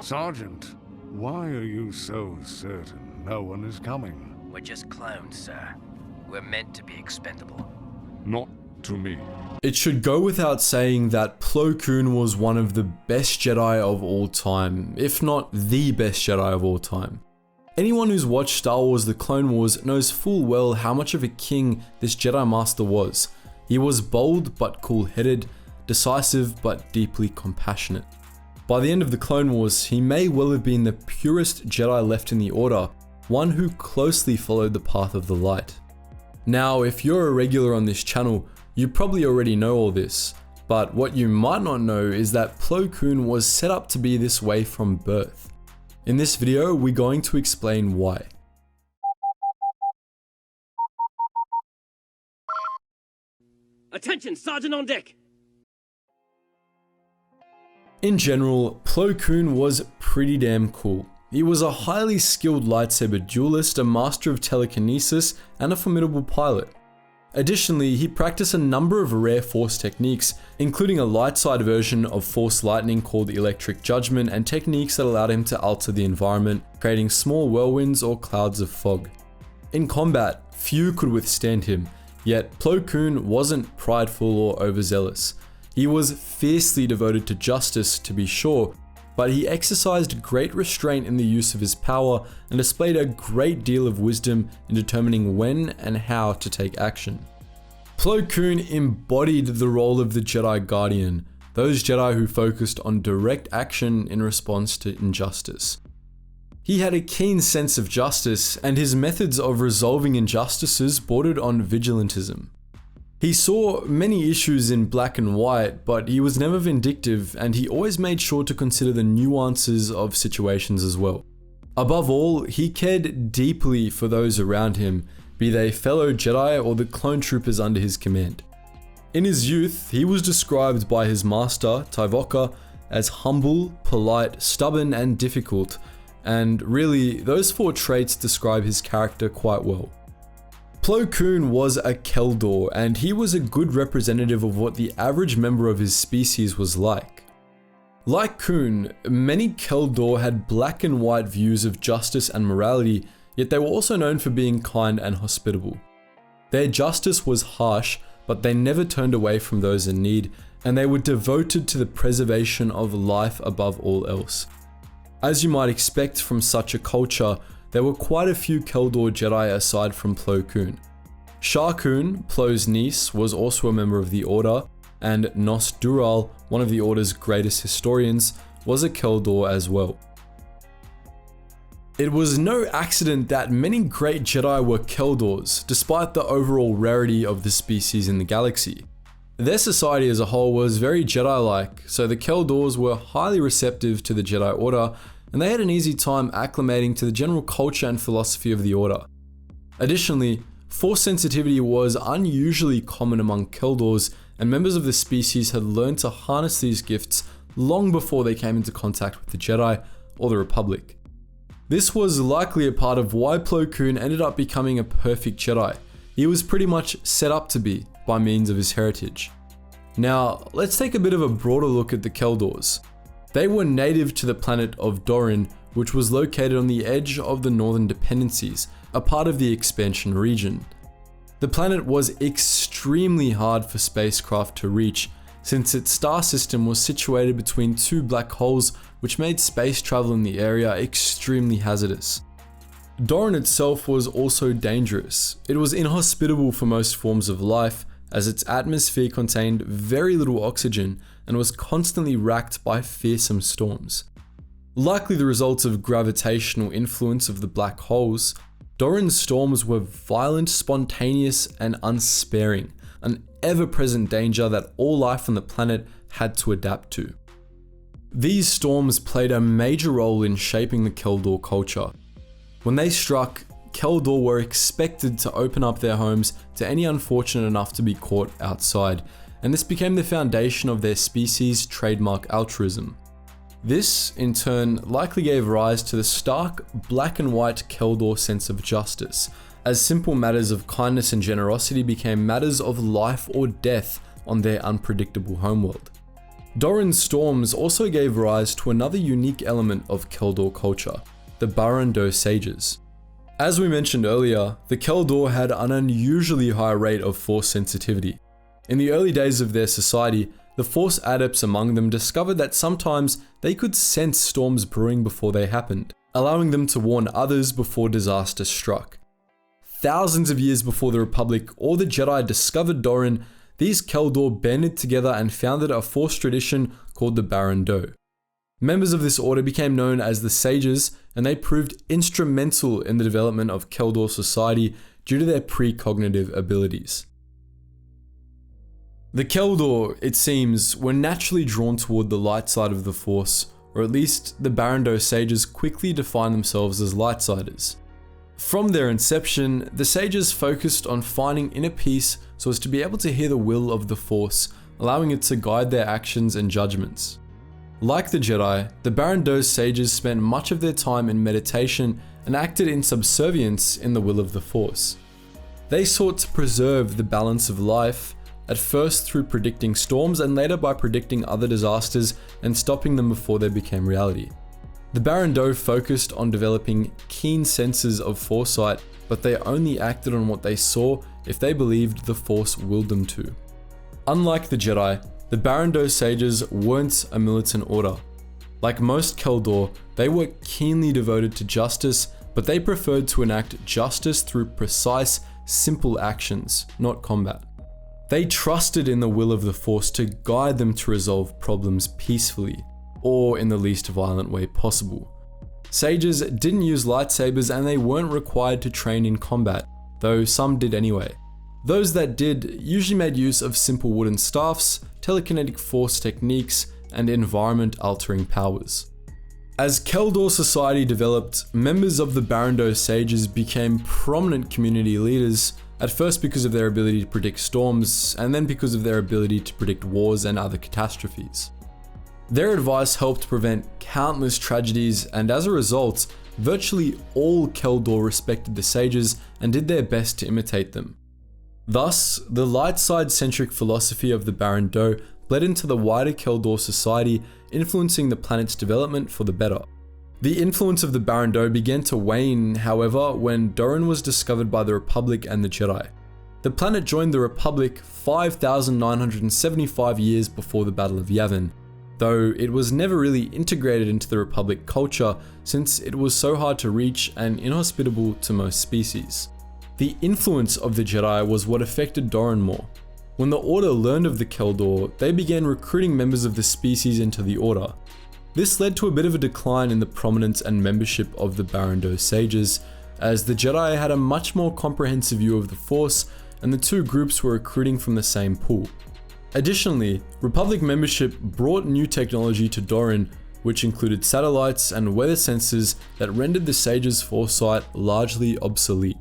Sergeant, why are you so certain no one is coming? We're just clones, sir. We're meant to be expendable. Not to me. It should go without saying that Plo-Koon was one of the best Jedi of all time, if not the best Jedi of all time. Anyone who's watched Star Wars The Clone Wars knows full well how much of a king this Jedi Master was. He was bold but cool-headed, decisive but deeply compassionate. By the end of the Clone Wars, he may well have been the purest Jedi left in the Order, one who closely followed the path of the light. Now, if you're a regular on this channel, you probably already know all this, but what you might not know is that Plo-Koon was set up to be this way from birth. In this video, we're going to explain why. Attention, Sergeant on deck! In general, Plo-Koon was pretty damn cool. He was a highly skilled lightsaber duelist, a master of telekinesis, and a formidable pilot. Additionally, he practiced a number of rare Force techniques, including a light side version of Force lightning called Electric Judgment and techniques that allowed him to alter the environment, creating small whirlwinds or clouds of fog. In combat, few could withstand him, yet Plo-Koon wasn't prideful or overzealous. He was fiercely devoted to justice, to be sure, but he exercised great restraint in the use of his power and displayed a great deal of wisdom in determining when and how to take action. Plo-Koon embodied the role of the Jedi Guardian, those Jedi who focused on direct action in response to injustice. He had a keen sense of justice, and his methods of resolving injustices bordered on vigilantism. He saw many issues in black and white, but he was never vindictive, and he always made sure to consider the nuances of situations as well. Above all, he cared deeply for those around him, be they fellow Jedi or the clone troopers under his command. In his youth, he was described by his master, Tuvok, as humble, polite, stubborn, and difficult, and really, those four traits describe his character quite well. Plo-Koon was a Keldor, and he was a good representative of what the average member of his species was like. Like Koon, many Keldor had black and white views of justice and morality, yet they were also known for being kind and hospitable. Their justice was harsh, but they never turned away from those in need, and they were devoted to the preservation of life above all else. As you might expect from such a culture, there were quite a few Keldor Jedi aside from Plo-Koon. Shar-Koon, Plo's niece, was also a member of the Order, and Nos Dural, one of the Order's greatest historians, was a Keldor as well. It was no accident that many great Jedi were Keldors, despite the overall rarity of the species in the galaxy. Their society as a whole was very Jedi-like, so the Keldors were highly receptive to the Jedi Order, and they had an easy time acclimating to the general culture and philosophy of the Order. Additionally, Force sensitivity was unusually common among Keldors, and members of the species had learned to harness these gifts long before they came into contact with the Jedi or the Republic. This was likely a part of why Plo-Koon ended up becoming a perfect Jedi. He was pretty much set up to be by means of his heritage. Now, let's take a bit of a broader look at the Keldors. They were native to the planet of Dorin, which was located on the edge of the Northern Dependencies, a part of the expansion region. The planet was extremely hard for spacecraft to reach, since its star system was situated between two black holes, which made space travel in the area extremely hazardous. Dorin itself was also dangerous. It was inhospitable for most forms of life, as its atmosphere contained very little oxygen and was constantly racked by fearsome storms. Likely the result of gravitational influence of the black holes, Dorin's storms were violent, spontaneous, and unsparing, an ever-present danger that all life on the planet had to adapt to. These storms played a major role in shaping the Keldor culture. When they struck, Keldor were expected to open up their homes to any unfortunate enough to be caught outside, and this became the foundation of their species' trademark altruism. This, in turn, likely gave rise to the stark black and white Keldor sense of justice, as simple matters of kindness and generosity became matters of life or death on their unpredictable homeworld. Doran's storms also gave rise to another unique element of Keldor culture, the Barrandov sages. As we mentioned earlier, the Keldor had an unusually high rate of force sensitivity. In the early days of their society, the force adepts among them discovered that sometimes they could sense storms brewing before they happened, allowing them to warn others before disaster struck. Thousands of years before the Republic or the Jedi discovered Doran, these Keldor banded together and founded a force tradition called the Barrandov. Members of this order became known as the Sages, and they proved instrumental in the development of Keldor society due to their precognitive abilities. The Keldor, it seems, were naturally drawn toward the light side of the Force, or at least the Barrandov sages quickly defined themselves as lightsiders. From their inception, the sages focused on finding inner peace so as to be able to hear the will of the Force, allowing it to guide their actions and judgments. Like the Jedi, the Barrandov sages spent much of their time in meditation and acted in subservience in the will of the Force. They sought to preserve the balance of life, at first through predicting storms and later by predicting other disasters and stopping them before they became reality. The Barrandov focused on developing keen senses of foresight, but they only acted on what they saw if they believed the Force willed them to. Unlike the Jedi, the Barrandov sages weren't a militant order. Like most Keldor, they were keenly devoted to justice, but they preferred to enact justice through precise, simple actions, not combat. They trusted in the will of the Force to guide them to resolve problems peacefully, or in the least violent way possible. Sages didn't use lightsabers and they weren't required to train in combat, though some did anyway. Those that did usually made use of simple wooden staffs, telekinetic force techniques, and environment-altering powers. As Keldor society developed, members of the Barrandov sages became prominent community leaders, at first because of their ability to predict storms, and then because of their ability to predict wars and other catastrophes. Their advice helped prevent countless tragedies, and as a result, virtually all Keldor respected the sages and did their best to imitate them. Thus, the light side-centric philosophy of the Barrandov bled into the wider Keldor society, influencing the planet's development for the better. The influence of the Barrandov began to wane, however, when Doran was discovered by the Republic and the Jedi. The planet joined the Republic 5,975 years before the Battle of Yavin, though it was never really integrated into the Republic culture since it was so hard to reach and inhospitable to most species. The influence of the Jedi was what affected Doran more. When the Order learned of the Keldor, they began recruiting members of the species into the Order. This led to a bit of a decline in the prominence and membership of the Barrandov sages, as the Jedi had a much more comprehensive view of the Force, and the two groups were recruiting from the same pool. Additionally, Republic membership brought new technology to Doran, which included satellites and weather sensors that rendered the sages' foresight largely obsolete.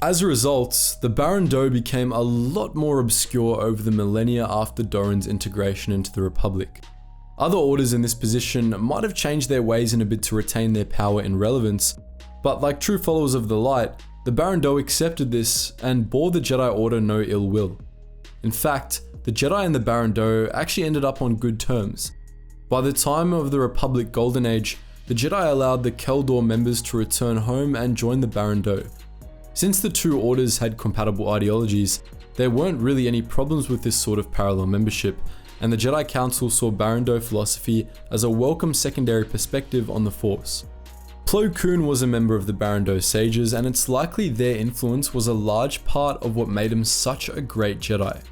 As a result, the Barrandov became a lot more obscure over the millennia after Doran's integration into the Republic. Other orders in this position might have changed their ways in a bid to retain their power and relevance, but like true followers of the light, the Barrandov accepted this and bore the Jedi Order no ill will. In fact, the Jedi and the Barrandov actually ended up on good terms. By the time of the Republic Golden Age, the Jedi allowed the Keldor members to return home and join the Barrandov. Since the two orders had compatible ideologies, there weren't really any problems with this sort of parallel membership, and the Jedi Council saw Barrandov philosophy as a welcome secondary perspective on the Force. Plo-Koon was a member of the Barrandov sages, and it's likely their influence was a large part of what made him such a great Jedi.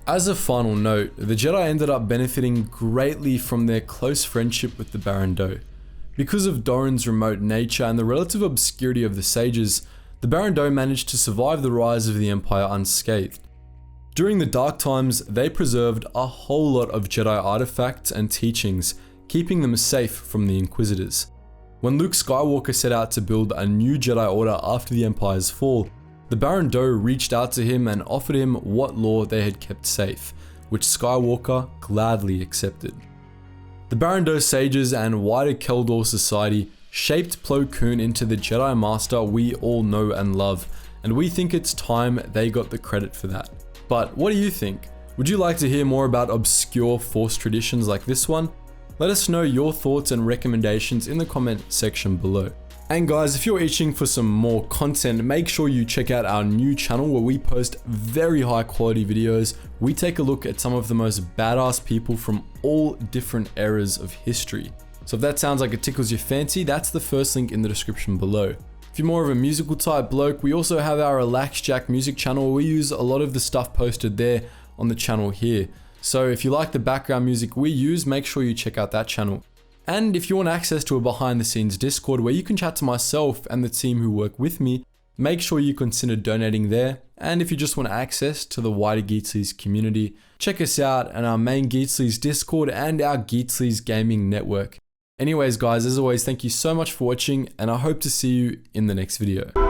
As a final note, the Jedi ended up benefiting greatly from their close friendship with the Barrandov. Because of Doran's remote nature and the relative obscurity of the sages, the Barrandov managed to survive the rise of the Empire unscathed. During the Dark Times, they preserved a whole lot of Jedi artifacts and teachings, keeping them safe from the Inquisitors. When Luke Skywalker set out to build a new Jedi Order after the Empire's fall, the Barrandov reached out to him and offered him what lore they had kept safe, which Skywalker gladly accepted. The Barrandov sages and wider Keldor society shaped Plo-Koon into the Jedi Master we all know and love, and we think it's time they got the credit for that. But what do you think? Would you like to hear more about obscure Force traditions like this one? Let us know your thoughts and recommendations in the comment section below. And guys, if you're itching for some more content, make sure you check out our new channel where we post very high quality videos. We take a look at some of the most badass people from all different eras of history. So if that sounds like it tickles your fancy, that's the first link in the description below. If you're more of a musical type bloke, we also have our Relax Jack music channel where we use a lot of the stuff posted there on the channel here. So if you like the background music we use, make sure you check out that channel. And if you want access to a behind the scenes Discord where you can chat to myself and the team who work with me, make sure you consider donating there. And if you just want access to the wider Geetsly's community, check us out on our main Geetsly's Discord and our Geetsly's gaming network. Anyways guys, as always, thank you so much for watching and I hope to see you in the next video.